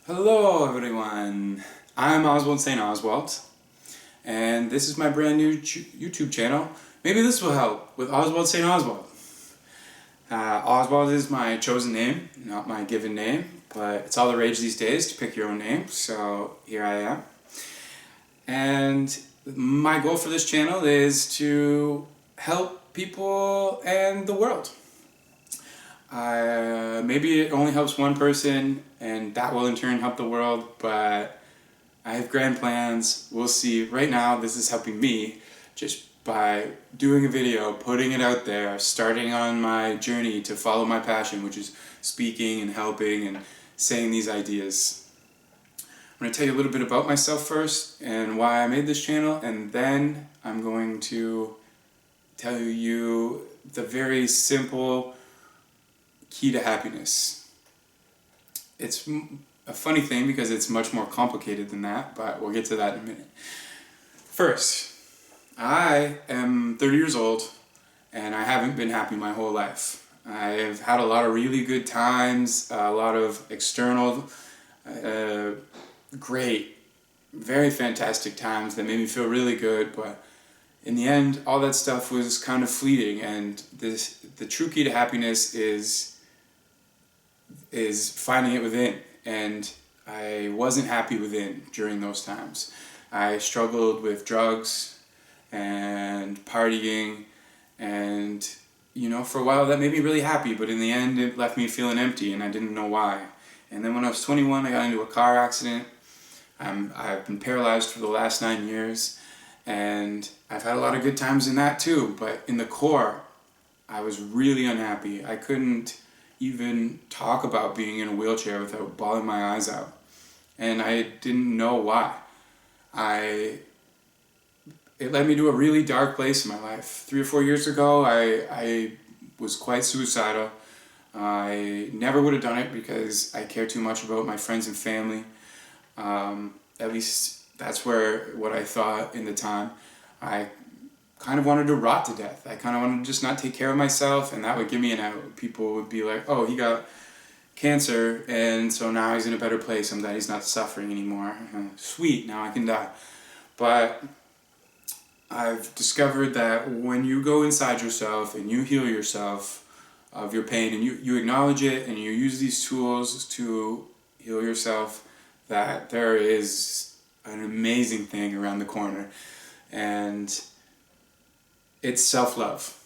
Hello everyone, I'm Oswald St. Oswald, and this is my brand new YouTube channel. Maybe this will help with Oswald St. Oswald. Oswald is my chosen name, not my given name, but it's all the rage these days to pick your own name, so here I am. And my goal for this channel is to help people and the world. Maybe it only helps one person and that will in turn help the world, but I have grand plans. We'll see. Right now this is helping me just by doing a video, putting it out there, starting on my journey to follow my passion, which is speaking and helping and saying these ideas. I'm going to tell you a little bit about myself first and why I made this channel, and then I'm going to tell you the very simple key to happiness. It's a funny thing because it's much more complicated than that, but we'll get to that in a minute. First, I am 30 years old and I haven't been happy my whole life. I've had a lot of really good times, a lot of external, great, very fantastic times that made me feel really good, but in the end, all that stuff was kind of fleeting, and the true key to happiness is finding it within, and I wasn't happy within during those times. I struggled with drugs and partying, and for a while that made me really happy, but in the end it left me feeling empty and I didn't know why. And then when I was 21, I got into a car accident. I've been paralyzed for the last 9 years, and I've had a lot of good times in that too, but in the core I was really unhappy. I couldn't even talk about being in a wheelchair without bawling my eyes out, and I didn't know why. It led me to a really dark place in my life. 3 or 4 years ago, I was quite suicidal. I never would have done it because I care too much about my friends and family. At least that's what I thought in the time. I kind of wanted to rot to death. I kind of wanted to just not take care of myself, and that would give me an out. People would be like, oh, he got cancer, and so now he's in a better place. I'm glad he's not suffering anymore. Sweet, now I can die. But I've discovered that when you go inside yourself and you heal yourself of your pain, and you acknowledge it, and you use these tools to heal yourself, that there is an amazing thing around the corner. And it's self-love.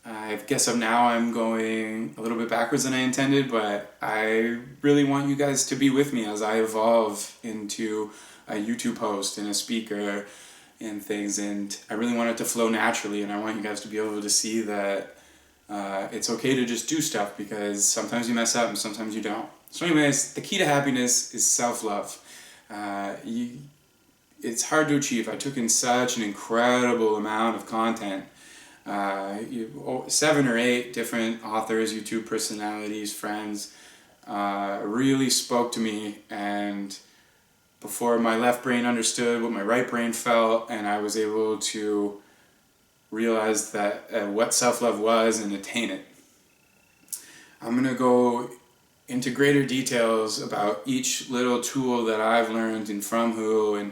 I guess I'm going a little bit backwards than I intended, but I really want you guys to be with me as I evolve into a YouTube host and a speaker and things, and I really want it to flow naturally, and I want you guys to be able to see that it's okay to just do stuff, because sometimes you mess up and sometimes you don't. So anyways, the key to happiness is self-love. It's hard to achieve. I took in such an incredible amount of content. 7 or 8 different authors, YouTube personalities, friends, really spoke to me, and before my left brain understood what my right brain felt, and I was able to realize that what self-love was and attain it. I'm going to go into greater details about each little tool that I've learned and from who, and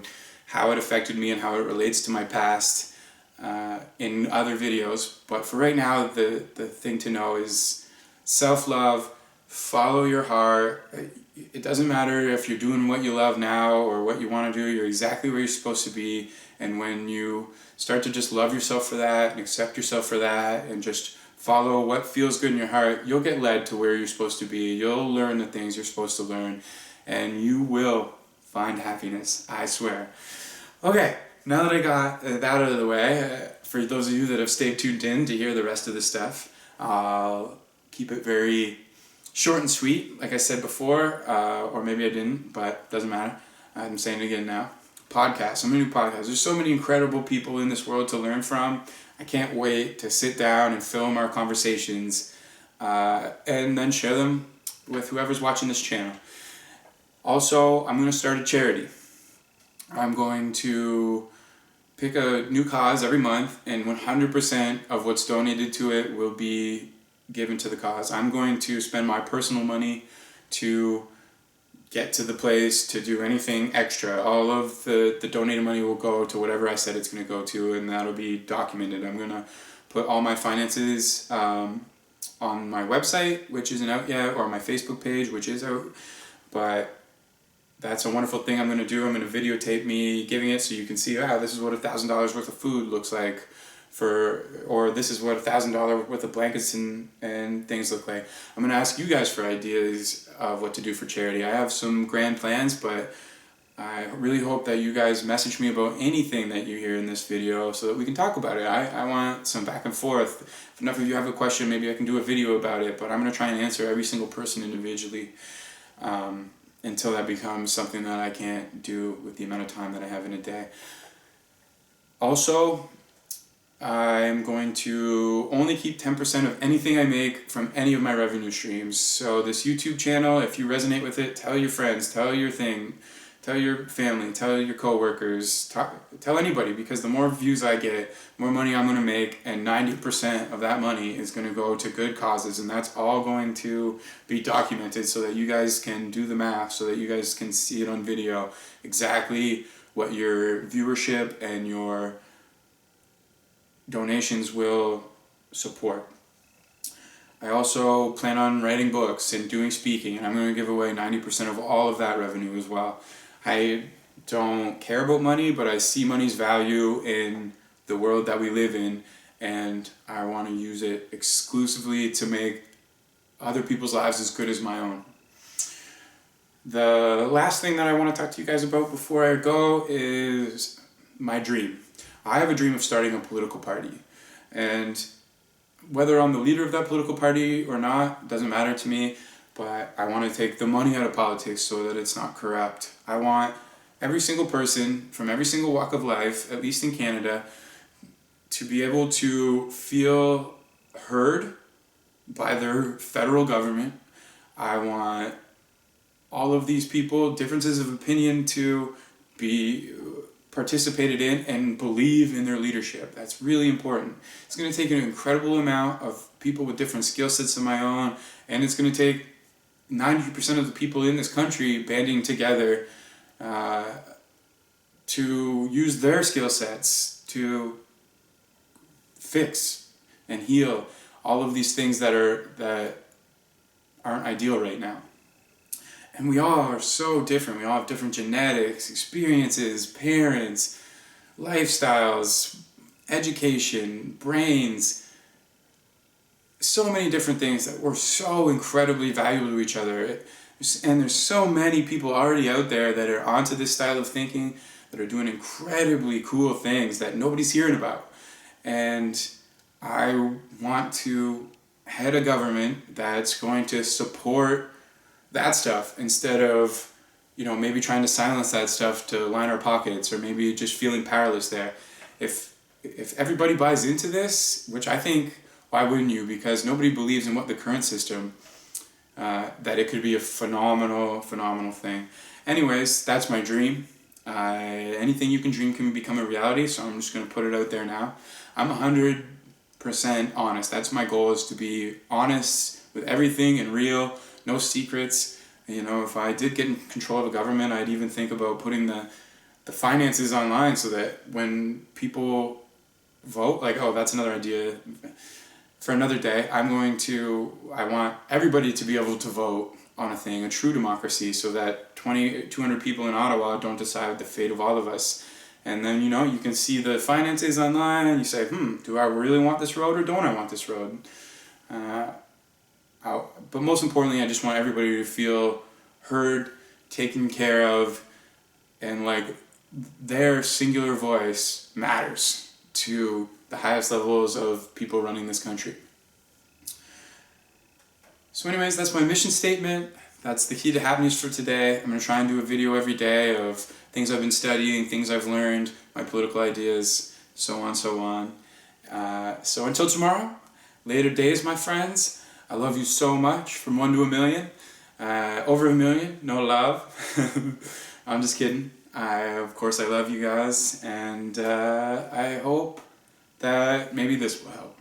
how it affected me and how it relates to my past in other videos. But for right now, the thing to know is self-love, follow your heart. It doesn't matter if you're doing what you love now or what you want to do, you're exactly where you're supposed to be. And when you start to just love yourself for that and accept yourself for that and just follow what feels good in your heart, you'll get led to where you're supposed to be. You'll learn the things you're supposed to learn, and you will find happiness, I swear. Okay, now that I got that out of the way, for those of you that have stayed tuned in to hear the rest of this stuff, I'll keep it very short and sweet, like I said before, or maybe I didn't, but doesn't matter. I'm saying it again now. Podcasts. I'm going to do podcasts. There's so many incredible people in this world to learn from. I can't wait to sit down and film our conversations and then share them with whoever's watching this channel. Also, I'm going to start a charity. I'm going to pick a new cause every month, and 100% of what's donated to it will be given to the cause. I'm going to spend my personal money to get to the place to do anything extra. All of the donated money will go to whatever I said it's going to go to, and that'll be documented. I'm going to put all my finances on my website, which isn't out yet, or my Facebook page, which is out. But that's a wonderful thing I'm going to do. I'm going to videotape me giving it so you can see, this is what $1,000 worth of food looks like. Or this is what $1,000 worth of blankets and things look like. I'm going to ask you guys for ideas of what to do for charity. I have some grand plans, but I really hope that you guys message me about anything that you hear in this video so that we can talk about it. I want some back and forth. If enough of you have a question, maybe I can do a video about it, but I'm going to try and answer every single person individually until that becomes something that I can't do with the amount of time that I have in a day. Also, I'm going to only keep 10% of anything I make from any of my revenue streams. So this YouTube channel, if you resonate with it, tell your friends, tell your family, tell your coworkers, tell anybody, because the more views I get, more money I'm going to make, and 90% of that money is going to go to good causes, and that's all going to be documented so that you guys can do the math, so that you guys can see it on video, exactly what your viewership and your donations will support. I also plan on writing books and doing speaking, and I'm going to give away 90% of all of that revenue as well. I don't care about money, but I see money's value in the world that we live in, and I want to use it exclusively to make other people's lives as good as my own. The last thing that I want to talk to you guys about before I go is my dream. I have a dream of starting a political party, and whether I'm the leader of that political party or not doesn't matter to me, but I want to take the money out of politics so that it's not corrupt. I want every single person from every single walk of life, at least in Canada, to be able to feel heard by their federal government. I want all of these people, differences of opinion, to be participated in and believe in their leadership. That's really important. It's going to take an incredible amount of people with different skill sets than my own, and it's going to take 90% of the people in this country banding together to use their skill sets to fix and heal all of these things that aren't ideal right now. And we all are so different. We all have different genetics, experiences, parents, lifestyles, education, brains, so many different things that we're so incredibly valuable to each other. And there's so many people already out there that are onto this style of thinking, that are doing incredibly cool things that nobody's hearing about. And I want to head a government that's going to support that stuff instead of, maybe trying to silence that stuff to line our pockets, or maybe just feeling powerless there. If everybody buys into this, which I think, why wouldn't you? Because nobody believes in what the current system, that it could be a phenomenal thing. Anyways, that's my dream. Anything you can dream can become a reality, so I'm just going to put it out there now. I'm 100% honest. That's my goal, is to be honest with everything and real. No secrets. If I did get in control of a government, I'd even think about putting the finances online so that when people vote, that's another idea for another day. I want everybody to be able to vote on a thing, a true democracy, so that 200 people in Ottawa don't decide the fate of all of us. And then, you can see the finances online and you say, do I really want this road or don't I want this road? But most importantly, I just want everybody to feel heard, taken care of, and their singular voice matters to the highest levels of people running this country. So anyways, that's my mission statement. That's the key to happiness for today. I'm going to try and do a video every day of things I've been studying, things I've learned, my political ideas, so on. So until tomorrow, later days, my friends. I love you so much, from 1 to 1,000,000. Over 1,000,000, no love. I'm just kidding. Of course I love you guys, and I hope that maybe this will help.